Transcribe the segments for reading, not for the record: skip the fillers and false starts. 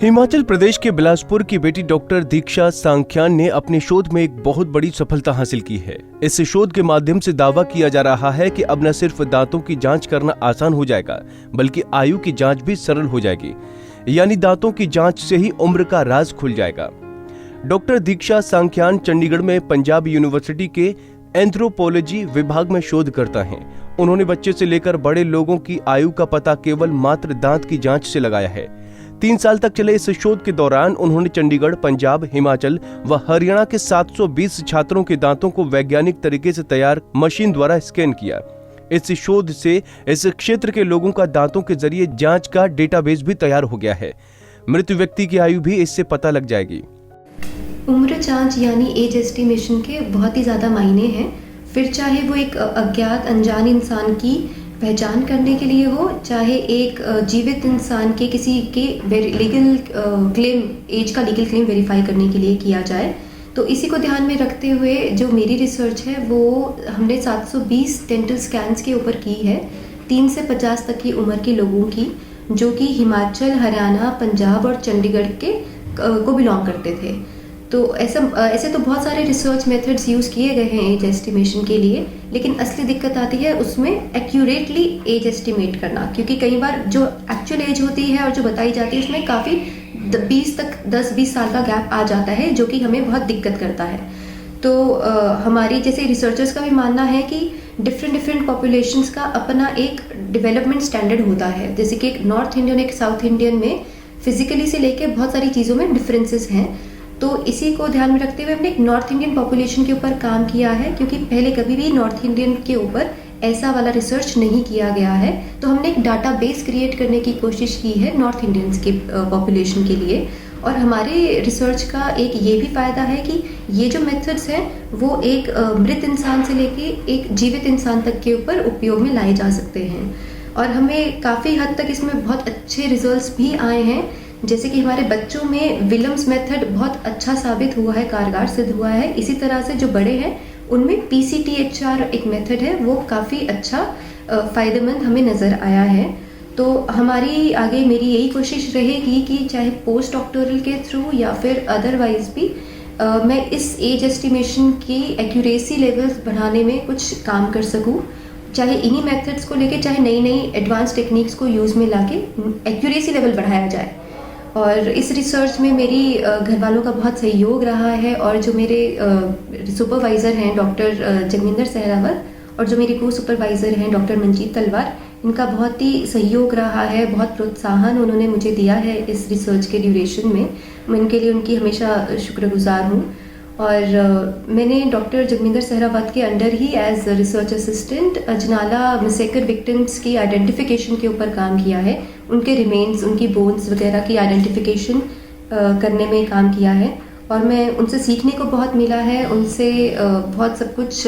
हिमाचल प्रदेश के बिलासपुर की बेटी डॉक्टर दीक्षा सांख्यान ने अपने शोध में एक बहुत बड़ी सफलता हासिल की है। इस शोध के माध्यम से दावा किया जा रहा है कि अब न सिर्फ दांतों की जांच करना आसान हो जाएगा, बल्कि आयु की जांच भी सरल हो जाएगी। यानी दांतों की जांच से ही उम्र का राज खुल जाएगा। डॉक्टर दीक्षा सांख्यान चंडीगढ़ में पंजाब यूनिवर्सिटी के एंथ्रोपोलॉजी विभाग में शोध करता है। उन्होंने बच्चे से लेकर बड़े लोगों की आयु का पता केवल मात्र दांत की जांच से लगाया है। 3 साल तक चले इस शोध के दौरान उन्होंने चंडीगढ़, पंजाब, हिमाचल व हरियाणा के 720 छात्रों के दांतों को वैज्ञानिक तरीके से तैयार मशीन द्वारा स्कैन किया। इस शोध से इस क्षेत्र के लोगों का दांतों के जरिए जांच का डेटाबेस भी तैयार हो गया है। मृत व्यक्ति की आयु भी इससे पता लग जाएगी। उम्र जांच यानी एज एस्टिमेशन के बहुत ही ज़्यादा मायने हैं। फिर चाहे वो एक अज्ञात अनजान इंसान की पहचान करने के लिए हो, चाहे एक जीवित इंसान के किसी के लीगल क्लेम, एज का लीगल क्लेम वेरीफाई करने के लिए किया जाए। तो इसी को ध्यान में रखते हुए जो मेरी रिसर्च है वो हमने 720 डेंटल स्कैन्स के ऊपर की है, 3 से 50 तक की उम्र के लोगों की, जो कि हिमाचल, हरियाणा, पंजाब और चंडीगढ़ के को बिलोंग करते थे। तो ऐसे तो बहुत सारे रिसर्च मेथड्स यूज़ किए गए हैं एज एस्टिमेशन के लिए, लेकिन असली दिक्कत आती है उसमें एक्यूरेटली एज एस्टिमेट करना, क्योंकि कई बार जो एक्चुअल एज होती है और जो बताई जाती है उसमें काफ़ी 10-20 साल का गैप आ जाता है, जो कि हमें बहुत दिक्कत करता है। तो हमारी जैसे रिसर्चर्स का भी मानना है कि डिफरेंट पॉपुलेशंस का अपना एक डेवलपमेंट स्टैंडर्ड होता है। जैसे कि एक नॉर्थ इंडियन, एक साउथ इंडियन में फिजिकली से लेके बहुत सारी चीज़ों में डिफरेंसेस हैं। तो इसी को ध्यान में रखते हुए हमने एक नॉर्थ इंडियन पॉपुलेशन के ऊपर काम किया है, क्योंकि पहले कभी भी नॉर्थ इंडियन के ऊपर ऐसा वाला रिसर्च नहीं किया गया है। तो हमने एक डाटाबेस क्रिएट करने की कोशिश की है नॉर्थ इंडियंस के पॉपुलेशन के लिए। और हमारे रिसर्च का एक ये भी फ़ायदा है कि ये जो मेथड्स हैं वो एक मृत इंसान से लेके एक जीवित इंसान तक के ऊपर उपयोग में लाए जा सकते हैं। और हमें काफ़ी हद तक इसमें बहुत अच्छे रिजल्ट्स भी आए हैं। जैसे कि हमारे बच्चों में विलियम्स मेथड बहुत अच्छा साबित हुआ है, कारगर सिद्ध हुआ है। इसी तरह से जो बड़े हैं उनमें PCTHR एक मेथड है, वो काफ़ी अच्छा फ़ायदेमंद हमें नज़र आया है। तो हमारी आगे मेरी यही कोशिश रहेगी कि चाहे पोस्ट डॉक्टोरल के थ्रू या फिर अदरवाइज भी मैं इस एज एस्टिमेशन की एक्यूरेसी लेवल्स बढ़ाने में कुछ काम कर सकूं, चाहे इन्हीं मेथड्स को लेके, चाहे नई एडवांस टेक्निक्स को यूज़ में लाके एक्यूरेसी लेवल बढ़ाया जाए। और इस रिसर्च में मेरी घर वालों का बहुत सहयोग रहा है, और जो मेरे सुपरवाइज़र हैं डॉक्टर जगविंदर सहरावत और जो मेरी को सुपरवाइज़र हैं डॉक्टर मंजीत तलवार, इनका बहुत ही सहयोग रहा है, बहुत प्रोत्साहन उन्होंने मुझे दिया है इस रिसर्च के ड्यूरेशन में। मैं इनके लिए उनकी हमेशा शुक्रगुजार हूँ। और मैंने डॉक्टर जगविंदर सहरावत के अंडर ही as research assistant Ajnala massacre victims की आइडेंटिफिकेशन के ऊपर काम किया है। उनके रिमेन्स, उनकी बोन्स वगैरह की आइडेंटिफिकेशन करने में काम किया है। और मैं उनसे सीखने को बहुत मिला है, उनसे बहुत सब कुछ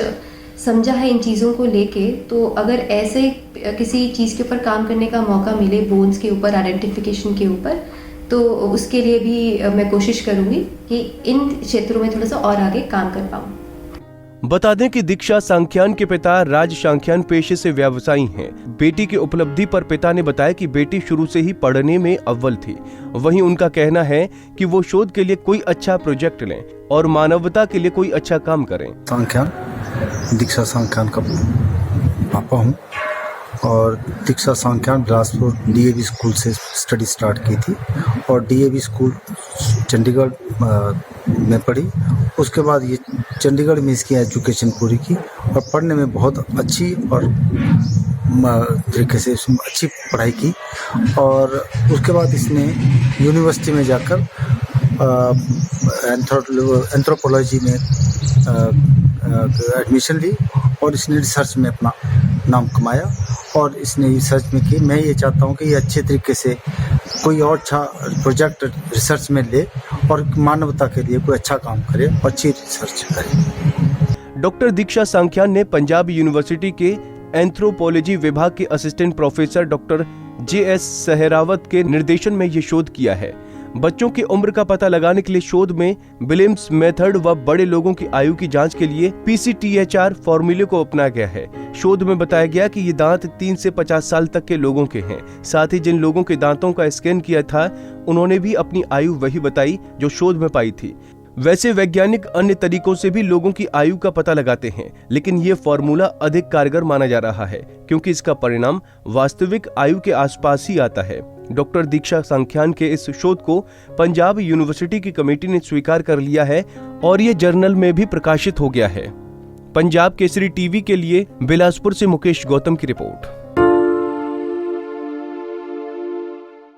समझा है इन चीज़ों को लेके। तो अगर ऐसे किसी चीज़ के ऊपर काम करने का मौका मिले, बोन्स के ऊपर, आइडेंटिफिकेशन के ऊपर, तो उसके लिए भी मैं कोशिश करूंगी कि इन क्षेत्रों में थोड़ा सा और आगे काम कर पाऊं। बता दें कि दीक्षा सांख्यान के पिता राज सांख्यान पेशे से व्यवसायी हैं। बेटी की उपलब्धि पर पिता ने बताया कि बेटी शुरू से ही पढ़ने में अव्वल थी। वहीं उनका कहना है कि वो शोध के लिए कोई अच्छा प्रोजेक्ट लें और मानवता के लिए कोई अच्छा काम करें। सांख्यान, दीक्षा सांख्यान का पापा हूँ और दीक्षा सांख्यान बिलासपुर DAV स्कूल से स्टडी स्टार्ट की थी और DAV स्कूल चंडीगढ़ में पढ़ी। उसके बाद ये चंडीगढ़ में इसकी एजुकेशन पूरी की और पढ़ने में बहुत अच्छी और तरीके से अच्छी पढ़ाई की। और उसके बाद इसने यूनिवर्सिटी में जाकर एंथ्रोपोलॉजी में एडमिशन ली और इसने रिसर्च में अपना नाम कमाया। और इसने रिसर्च में की। मैं ये चाहता हूँ कि ये अच्छे तरीके से कोई और अच्छा प्रोजेक्ट रिसर्च में ले और मानवता के लिए कोई अच्छा काम करे, अच्छी रिसर्च करे। डॉक्टर दीक्षा सांख्यान ने पंजाब यूनिवर्सिटी के एंथ्रोपोलॉजी विभाग के assistant professor doctor JS Sehrawat के निर्देशन में ये शोध किया है। बच्चों की उम्र का पता लगाने के लिए शोध में विलियम्स मेथड व बड़े लोगों की आयु की जांच के लिए PCTHR फॉर्मूले को अपनाया गया है। शोध में बताया गया कि ये दांत 3 से 50 साल तक के लोगों के हैं। साथ ही जिन लोगों के दांतों का स्कैन किया था उन्होंने भी अपनी आयु वही बताई जो शोध में पाई थी। वैसे वैज्ञानिक अन्य तरीकों से भी लोगों की आयु का पता लगाते हैं, लेकिन ये फॉर्मूला अधिक कारगर माना जा रहा है क्योंकि इसका परिणाम वास्तविक आयु के आसपास ही आता है। डॉक्टर दीक्षा सांख्यान के इस शोध को पंजाब यूनिवर्सिटी की कमेटी ने स्वीकार कर लिया है और ये जर्नल में भी प्रकाशित हो गया है। पंजाब केसरी टीवी के लिए बिलासपुर से मुकेश गौतम की रिपोर्ट।